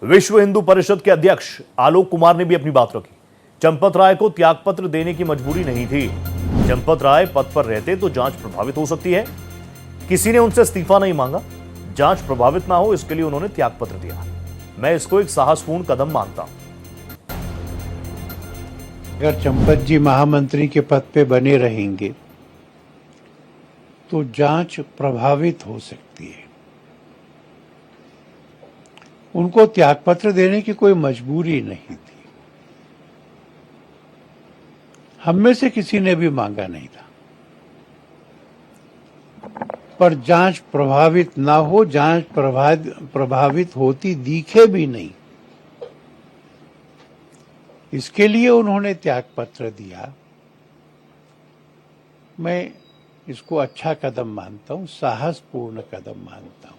विश्व हिंदू परिषद के अध्यक्ष आलोक कुमार ने भी अपनी बात रखी। चंपत राय को त्यागपत्र देने की मजबूरी नहीं थी। चंपत राय पद पर रहते तो जांच प्रभावित हो सकती है। किसी ने उनसे इस्तीफा नहीं मांगा। जांच प्रभावित ना हो इसके लिए उन्होंने त्यागपत्र दिया। मैं इसको एक साहसपूर्ण कदम मानता हूं। अगर चंपत जी महामंत्री के पद पे बने रहेंगे तो जांच प्रभावित हो सकती है। उनको त्यागपत्र देने की कोई मजबूरी नहीं थी। हम में से किसी ने भी मांगा नहीं था। पर जांच प्रभावित ना हो, जांच प्रभावित होती दिखे भी नहीं, इसके लिए उन्होंने त्यागपत्र दिया। मैं इसको अच्छा कदम मानता हूं, साहसपूर्ण कदम मानता हूं।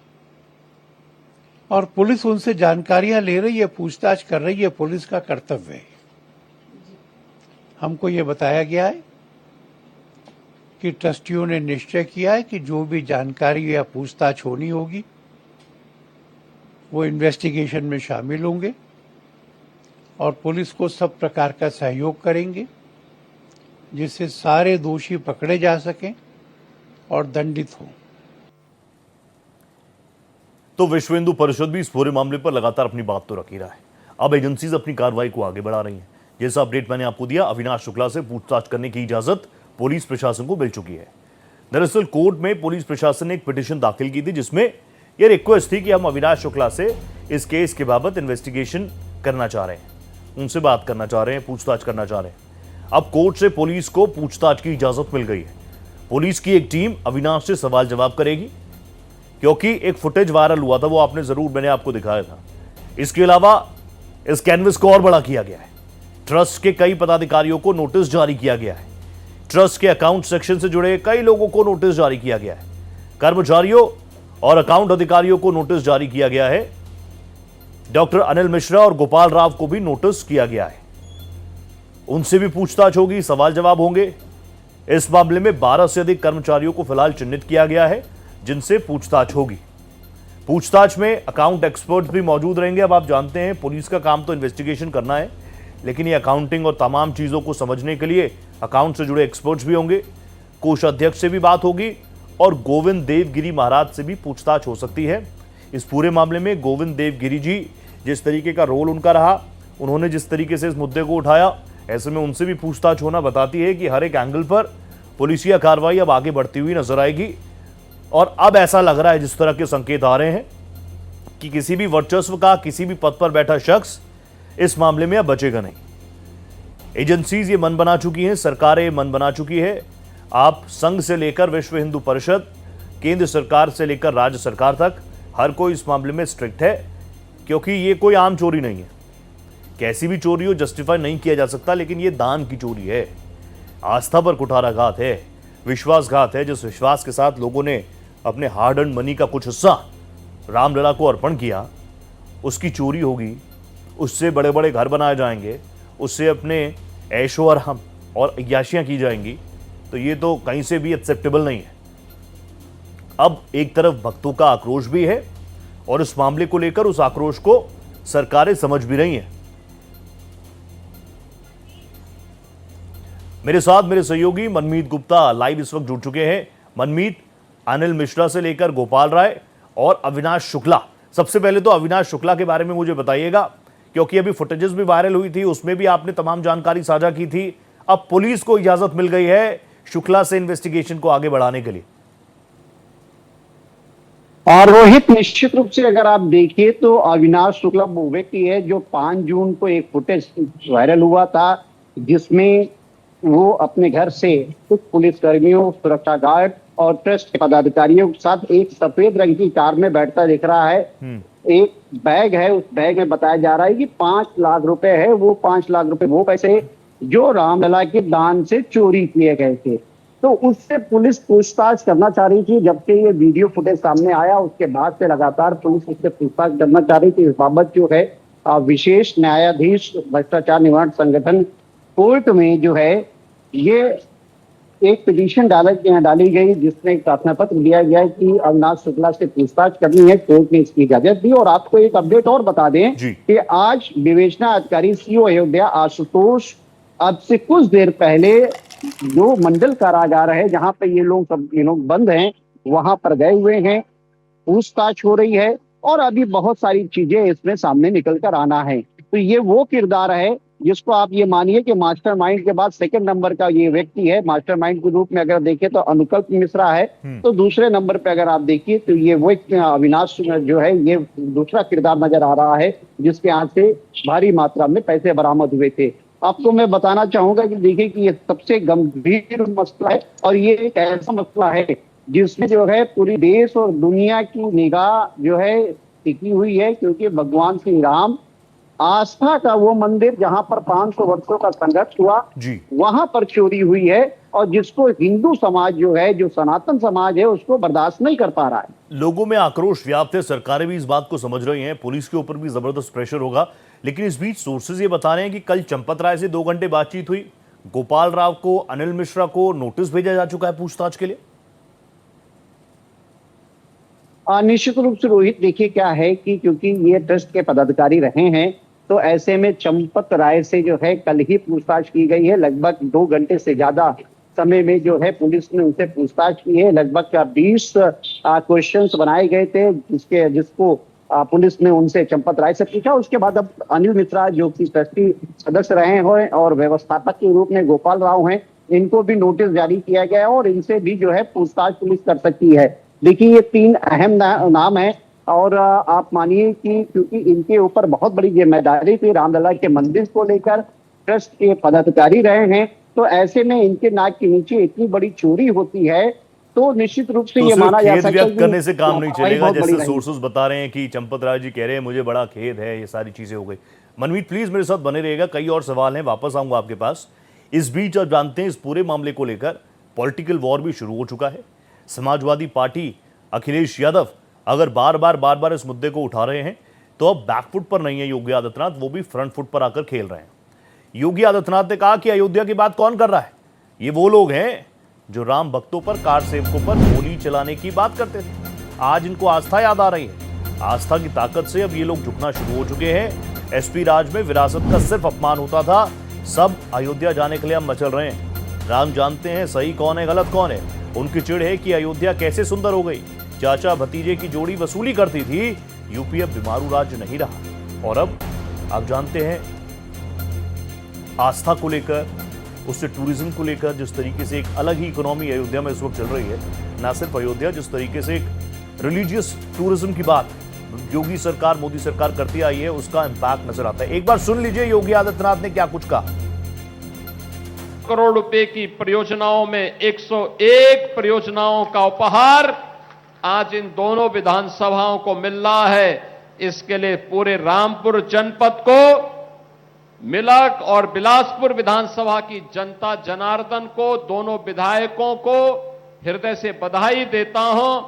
और पुलिस उनसे जानकारियां ले रही है, पूछताछ कर रही है, पुलिस का कर्तव्य है। हमको ये बताया गया है कि ट्रस्टियों ने निश्चय किया है कि जो भी जानकारी या पूछताछ होनी होगी वो इन्वेस्टिगेशन में शामिल होंगे और पुलिस को सब प्रकार का सहयोग करेंगे जिससे सारे दोषी पकड़े जा सकें और दंडित हों। तो विश्व हिंदू परिषद भी इस पूरे मामले पर लगातार अपनी बात तो रख ही रहा है। अब एजेंसीज अपनी कार्रवाई को आगे बढ़ा रही हैं। जैसा अपडेट मैंने आपको दिया, अविनाश शुक्ला से पूछताछ करने की इजाजत पुलिस प्रशासन को मिल चुकी है। दरअसल कोर्ट में पुलिस प्रशासन ने एक पिटीशन दाखिल की थी जिसमें यह रिक्वेस्ट थी कि हम अविनाश शुक्ला से इस केस के बाबत इन्वेस्टिगेशन करना चाह रहे हैं, उनसे बात करना चाह रहे हैं, पूछताछ करना चाह रहे हैं। अब कोर्ट से पुलिस को पूछताछ की इजाजत मिल गई है। पुलिस की एक टीम अविनाश से सवाल जवाब करेगी क्योंकि एक फुटेज वायरल हुआ था, वो आपने जरूर मैंने आपको दिखाया था। इसके अलावा इस कैनवस को और बड़ा किया गया है। ट्रस्ट के कई पदाधिकारियों को नोटिस जारी किया गया है। ट्रस्ट के अकाउंट सेक्शन से जुड़े कई लोगों को नोटिस जारी किया गया है। कर्मचारियों और अकाउंट अधिकारियों को नोटिस जारी किया गया है। डॉक्टर अनिल मिश्रा और गोपाल राव को भी नोटिस किया गया है। उनसे भी पूछताछ होगी, सवाल जवाब होंगे। इस मामले में 12 से अधिक कर्मचारियों को फिलहाल चिन्हित किया गया है जिनसे पूछताछ होगी। पूछताछ में अकाउंट एक्सपर्ट भी मौजूद रहेंगे। अब आप जानते हैं पुलिस का काम तो इन्वेस्टिगेशन करना है, लेकिन ये अकाउंटिंग और तमाम चीजों को समझने के लिए अकाउंट से जुड़े एक्सपर्ट्स भी होंगे। कोषाध्यक्ष से भी बात होगी और गोविंद देवगिरी महाराज से भी पूछताछ हो सकती है। इस पूरे मामले में गोविंद देवगिरी जी, जिस तरीके का रोल उनका रहा, उन्होंने जिस तरीके से इस मुद्दे को उठाया, ऐसे में उनसे भी पूछताछ होना बताती है कि हर एक एंगल पर पुलिसिया कार्रवाई अब आगे बढ़ती हुई नजर आएगी। और अब ऐसा लग रहा है, जिस तरह के संकेत आ रहे हैं, कि किसी भी वर्चस्व का, किसी भी पद पर बैठा शख्स इस मामले में अब बचेगा नहीं। एजेंसीज ये मन बना चुकी हैं, सरकारें मन बना चुकी है। आप संघ से लेकर विश्व हिंदू परिषद, केंद्र सरकार से लेकर राज्य सरकार तक, हर कोई इस मामले में स्ट्रिक्ट है, क्योंकि ये कोई आम चोरी नहीं है। कैसी भी चोरी हो जस्टिफाई नहीं किया जा सकता, लेकिन ये दान की चोरी है, आस्था पर कुठाराघात है, विश्वासघात है। जिस विश्वास के साथ लोगों ने अपने हार्ड अर्न मनी का कुछ हिस्सा रामलला को अर्पण किया, उसकी चोरी होगी। उससे बड़े बड़े घर बनाए जाएंगे, उससे अपने ऐशो आराम और अय्याशियां की जाएंगी। तो ये तो कहीं से भी एक्सेप्टेबल नहीं है। अब एक तरफ भक्तों का आक्रोश भी है और इस मामले को लेकर उस आक्रोश को सरकारें समझ भी रही हैं। मेरे साथ मेरे सहयोगी मनमीत गुप्ता लाइव इस वक्त जुड़ चुके हैं। मनमीत, अनिल मिश्रा से लेकर गोपाल राय और अविनाश शुक्ला, सबसे पहले तो अविनाश शुक्ला के बारे में मुझे बताइएगा, क्योंकि अभी फुटेजेस भी वायरल हुई थी, उसमें भी आपने तमाम जानकारी साझा की थी। अब पुलिस को इजाजत मिल गई है शुक्ला से इन्वेस्टिगेशन को आगे बढ़ाने के लिए। और रोहित, निश्चित रूप से अगर आप देखिए तो अविनाश शुक्ला वो व्यक्ति है जो 5 जून को एक फुटेज वायरल हुआ था जिसमें वो अपने घर से कुछ पुलिसकर्मियों, सुरक्षा गार्ड और ट्रस्ट के पदाधिकारियों के साथ एक सफेद रंग की कार में बैठता दिख रहा है। एक बैग है, उस बैग में बताया जा रहा है कि 5 लाख रुपए है। वो 5 लाख रुपए वो पैसे जो रामलला के दान से चोरी किए गए थे। तो उससे पुलिस पूछताछ करना चाह रही थी। जब से ये वीडियो फुटेज सामने आया उसके बाद से लगातार पुलिस उससे पूछताछ करना चाह रही थी। इस बाबत जो है विशेष न्यायाधीश भ्रष्टाचार निवारण संगठन कोर्ट में जो है ये एक पिटीशन डाली गई जिसमें एक प्रार्थना पत्र दिया गया है कि अविनाश शुक्ला से पूछताछ करनी है। कोर्ट ने इसकी इजाजत दी। और आपको एक अपडेट और बता दें जी। कि आज विवेचना अधिकारी सीओ अयोध्या आशुतोष अब से कुछ देर पहले जो मंडल कारागार है जहां पे ये लोग बंद हैं, वहां पर गए हुए हैं। पूछताछ हो रही है और अभी बहुत सारी चीजें इसमें सामने निकल कर आना है। तो ये वो किरदार है जिसको आप ये मानिए कि मास्टरमाइंड के बाद सेकंड नंबर का ये व्यक्ति है। मास्टरमाइंड के रूप में अगर देखें तो अनुकल्प मिश्रा है, तो दूसरे नंबर पे अगर आप देखिए तो ये वो अविनाश जो है, ये दूसरा किरदार नजर आ रहा है जिसके यहाँ से भारी मात्रा में पैसे बरामद हुए थे। आपको मैं बताना चाहूंगा कि देखिए कि ये सबसे गंभीर मसला है और ये एक ऐसा मसला है जिसमें जो है पूरी देश और दुनिया की निगाह जो है टिकी हुई है, क्योंकि भगवान श्री राम आस्था का वो मंदिर जहां पर 500 वर्षों का संघर्ष हुआ, जी। वहां पर चोरी हुई है और जिसको हिंदू समाज जो है, जो सनातन समाज है, उसको बर्दाश्त नहीं कर पा रहा है। लोगों में आक्रोश व्याप्त है, सरकारें भी इस बात को समझ रही हैं, पुलिस के ऊपर भी जबरदस्त प्रेशर होगा। लेकिन इस बीच सोर्सेज ये बता रहे हैं कि कल चंपत राय से 2 घंटे बातचीत हुई, गोपाल राव को, अनिल मिश्रा को नोटिस भेजा जा चुका है पूछताछ के लिए। निश्चित रूप से रोहित, देखिए क्या है कि क्योंकि ये ट्रस्ट के पदाधिकारी रहे हैं, तो ऐसे में चंपत राय से जो है कल ही पूछताछ की गई है। लगभग 2 घंटे से ज्यादा समय में जो है पुलिस ने उनसे पूछताछ की है। लगभग 20 क्वेश्चंस बनाए गए थे जिसको पुलिस ने उनसे चंपत राय से पूछा। उसके बाद अब अनिल मिश्रा जो कि ट्रस्टी सदस्य रहे हैं और व्यवस्थापक के रूप में गोपाल राव हैं, इनको भी नोटिस जारी किया गया है और इनसे भी जो है पूछताछ पुलिस कर सकती है। देखिए ये 3 अहम नाम है और आप मानिए कि क्योंकि इनके ऊपर बहुत बड़ी जिम्मेदारी थी, रामलला के मंदिर को लेकर ट्रस्ट के पदाधिकारी रहे हैं, तो ऐसे में इनके नाक के नीचे इतनी बड़ी चोरी होती है तो निश्चित रूप से तो ये माना जा खेद सकता है व्यक्त करने से काम नहीं चलेगा। जैसे रही। सोर्सेज बता रहे हैं कि चंपत राय जी कह रहे हैं मुझे बड़ा खेद है, ये सारी चीजें हो गई। मनमीत प्लीज मेरे साथ बने रहिएगा, कई और सवाल हैं, वापस आऊंगा आपके पास। इस बीच आप जानते हैं इस पूरे मामले को लेकर पॉलिटिकल वॉर भी शुरू हो चुका है। समाजवादी पार्टी अखिलेश यादव अगर बार बार इस मुद्दे को उठा रहे हैं तो अब बैकफुट पर नहीं है योगी आदित्यनाथ, वो भी फ्रंट फुट पर आकर खेल रहे हैं। योगी आदित्यनाथ ने कहा कि अयोध्या की बात कौन कर रहा है, ये वो लोग हैं जो राम भक्तों पर, कार सेवकों पर गोली चलाने की बात करते थे। आज इनको आस्था याद आ रही है। आस्था की ताकत से अब ये लोग झुकना शुरू हो चुके हैं। एसपी राज में विरासत का सिर्फ अपमान होता था, सब अयोध्या जाने के लिए अब मचल रहे हैं। राम जानते हैं सही कौन है गलत कौन है। उनकी चिढ़ है कि अयोध्या कैसे सुंदर हो गई। चाचा भतीजे की जोड़ी वसूली करती थी, यूपी अब बीमारू राज्य नहीं रहा। और अब आप जानते हैं आस्था को लेकर, उससे टूरिज्म को लेकर जिस तरीके से एक अलग ही इकोनॉमी अयोध्या में इस वक्त चल रही है, ना सिर्फ अयोध्या, जिस तरीके से एक रिलीजियस टूरिज्म की बात योगी सरकार, मोदी सरकार करती आई है, उसका इंपैक्ट नजर आता है। एक बार सुन लीजिए योगी आदित्यनाथ ने क्या कुछ कहा। करोड़ रुपए की परियोजनाओं में 101 परियोजनाओं का उपहार आज इन दोनों विधानसभाओं को मिल रहा है। इसके लिए पूरे रामपुर जनपद को, मिलक और बिलासपुर विधानसभा की जनता जनार्दन को, दोनों विधायकों को हृदय से बधाई देता हूं।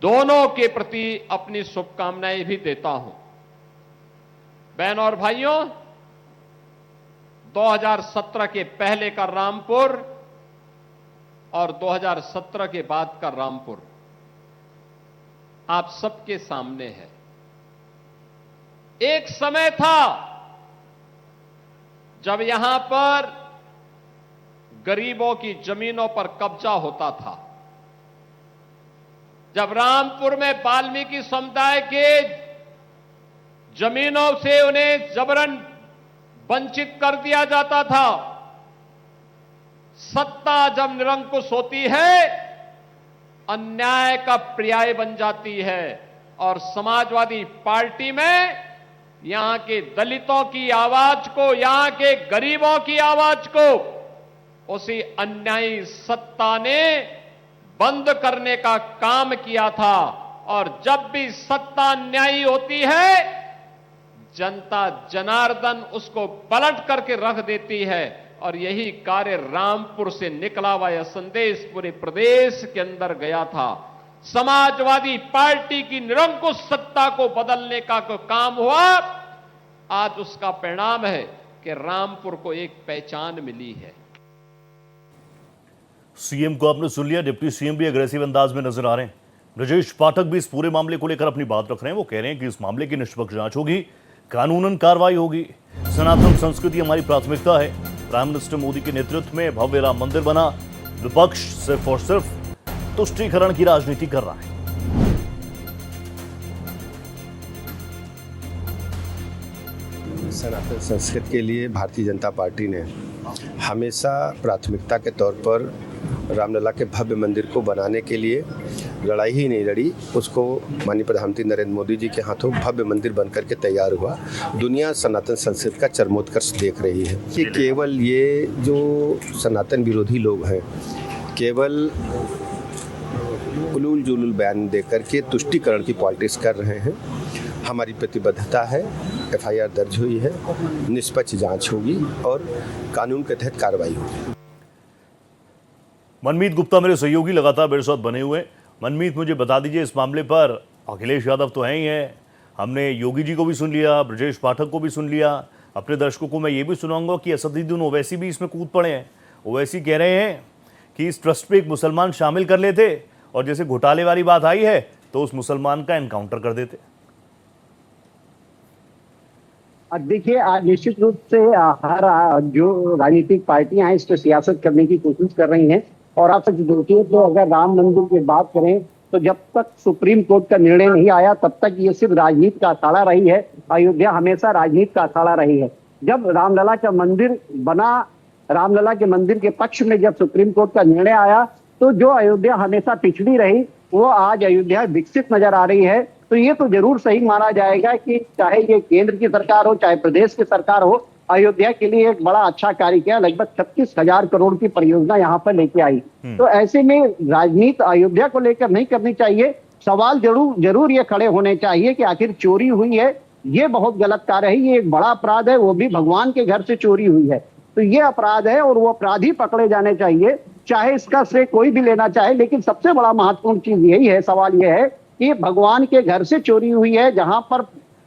दोनों के प्रति अपनी शुभकामनाएं भी देता हूं। बहनों और भाइयों, 2017 के पहले का रामपुर और 2017 के बाद का रामपुर आप सबके सामने है। एक समय था जब यहां पर गरीबों की जमीनों पर कब्जा होता था, जब रामपुर में वाल्मीकि समुदाय के जमीनों से उन्हें जबरन वंचित कर दिया जाता था। सत्ता जब निरंकुश होती है, अन्याय का पर्याय बन जाती है और समाजवादी पार्टी में यहां के दलितों की आवाज को, यहां के गरीबों की आवाज को उसी अन्यायी सत्ता ने बंद करने का काम किया था। और जब भी सत्ता अन्यायी होती है, जनता जनार्दन उसको पलट करके रख देती है। और यही कार्य रामपुर से निकला हुआ यह संदेश पूरे प्रदेश के अंदर गया था। समाजवादी पार्टी की निरंकुश सत्ता को बदलने का काम हुआ। आज उसका परिणाम है कि रामपुर को एक पहचान मिली है। सीएम को आपने सुन लिया, डिप्टी सीएम भी अग्रेसिव अंदाज में नजर आ रहे हैं। ब्रजेश पाठक भी इस पूरे मामले को लेकर अपनी बात रख रहे हैं। वो कह रहे हैं कि इस मामले की निष्पक्ष जांच होगी, कानूनन कार्रवाई होगी। सनातन संस्कृति हमारी प्राथमिकता है। प्राइम मिनिस्टर मोदी के नेतृत्व में भव्य राम मंदिर बना। विपक्ष सिर्फ और सिर्फ तुष्टीकरण की राजनीति कर रहा है। सनातन संस्कृति के लिए भारतीय जनता पार्टी ने हमेशा प्राथमिकता के तौर पर रामलला के भव्य मंदिर को बनाने के लिए लड़ाई ही नहीं लड़ी। उसको माननीय प्रधानमंत्री नरेंद्र मोदी जी के हाथों भव्य मंदिर बनकर के तैयार हुआ। दुनिया सनातन संस्कृति का चरमोत्कर्ष देख रही है कि केवल ये जो सनातन विरोधी लोग हैं केवल उलूल जुलूल बयान देकर के तुष्टीकरण की पॉलिटिक्स कर रहे हैं। हमारी प्रतिबद्धता है, एफआईआर दर्ज हुई है, निष्पक्ष जांच होगी और कानून के तहत कार्रवाई होगी। मनमीत गुप्ता मेरे सहयोगी लगातार मेरे साथ बने हुए। मनमीत, मुझे बता दीजिए, इस मामले पर अखिलेश यादव तो हैं ही हैं, हमने योगी जी को भी सुन लिया, ब्रजेश पाठक को भी सुन लिया। अपने दर्शकों को मैं ये भी सुनाऊंगा कि असदुद्दीन ओवैसी भी इसमें कूद पड़े हैं। ओवैसी कह रहे हैं कि इस ट्रस्ट पे एक मुसलमान शामिल कर लेते और जैसे घोटाले वाली बात आई है तो उस मुसलमान का एनकाउंटर कर देते। देखिए, आज निश्चित रूप से हर जो राजनीतिक पार्टियां हैं इस पर सियासत करने की कोशिश कर रही हैं। और आप सच देखिए तो अगर राम मंदिर की बात करें तो जब तक सुप्रीम कोर्ट का निर्णय नहीं आया तब तक ये सिर्फ राजनीति का अखाड़ा रही है। अयोध्या हमेशा राजनीति का अखाड़ा रही है। जब रामलला का मंदिर बना, रामलला के मंदिर के पक्ष में जब सुप्रीम कोर्ट का निर्णय आया तो जो अयोध्या हमेशा पिछड़ी रही वो आज अयोध्या विकसित नजर आ रही है। तो ये तो जरूर सही माना जाएगा कि चाहे ये केंद्र की सरकार हो चाहे प्रदेश की सरकार हो, अयोध्या के लिए एक बड़ा अच्छा कार्य किया। लगभग 36,000 करोड़ की परियोजना यहाँ पर लेके आई। तो ऐसे में राजनीति अयोध्या को लेकर नहीं करनी चाहिए। सवाल जरूर ये खड़े होने चाहिए कि आखिर चोरी हुई है, ये बहुत गलत कार्य है, ये एक बड़ा अपराध है, वो भी भगवान के घर से चोरी हुई है। तो ये अपराध है और वो अपराधी पकड़े जाने चाहिए, चाहे इसका श्रेय कोई भी लेना चाहे। लेकिन सबसे बड़ा महत्वपूर्ण चीज यही है, सवाल यह है कि भगवान के घर से चोरी हुई है, जहां पर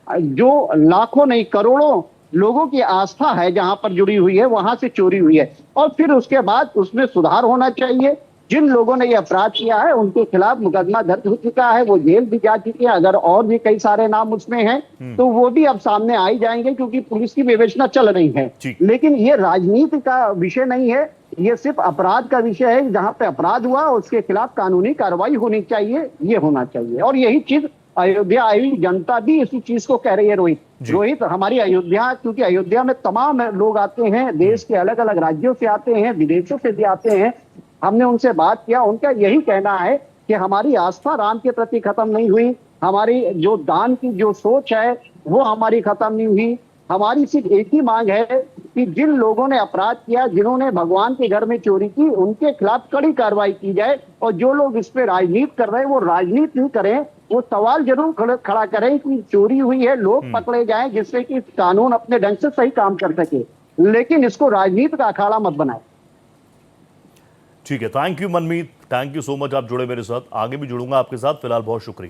जो लाखों नहीं करोड़ों लोगों की आस्था है जहां पर जुड़ी हुई है, वहां से चोरी हुई है। और फिर उसके बाद उसमें सुधार होना चाहिए। जिन लोगों ने ये अपराध किया है उनके खिलाफ मुकदमा दर्ज हो चुका है, वो जेल भी जा चुके हैं। अगर और भी कई सारे नाम उसमें हैं तो वो भी अब सामने आ ही जाएंगे, क्योंकि पुलिस की विवेचना चल रही है। लेकिन ये राजनीति का विषय नहीं है, ये सिर्फ अपराध का विषय है। जहां पे अपराध हुआ उसके खिलाफ कानूनी कार्रवाई होनी चाहिए, ये होना चाहिए। और यही चीज अयोध्या आई जनता भी इसी चीज को कह रही है। रोहित, हमारी अयोध्या, क्योंकि अयोध्या में तमाम लोग आते हैं, देश के अलग अलग राज्यों से आते हैं, विदेशों से भी आते हैं। हमने उनसे बात किया, उनका यही कहना है कि हमारी आस्था राम के प्रति खत्म नहीं हुई, हमारी जो दान की जो सोच है वो हमारी खत्म नहीं हुई। हमारी सिर्फ एक ही मांग है कि जिन लोगों ने अपराध किया, जिन्होंने भगवान के घर में चोरी की, उनके खिलाफ कड़ी कार्रवाई की जाए। और जो लोग इस पे राजनीति कर रहे हैं वो राजनीति नहीं करें, वो सवाल जरूर खड़ा करें कि चोरी हुई है, लोग पकड़े जाएं, जिससे कि कानून अपने ढंग से सही काम कर सके। लेकिन इसको राजनीति का अखाड़ा मत बनाए। ठीक है, thank you Manmeet, thank you so much. आप जुड़े मेरे साथ, आगे भी जुड़ूंगा आपके साथ। फिलहाल बहुत शुक्रिया।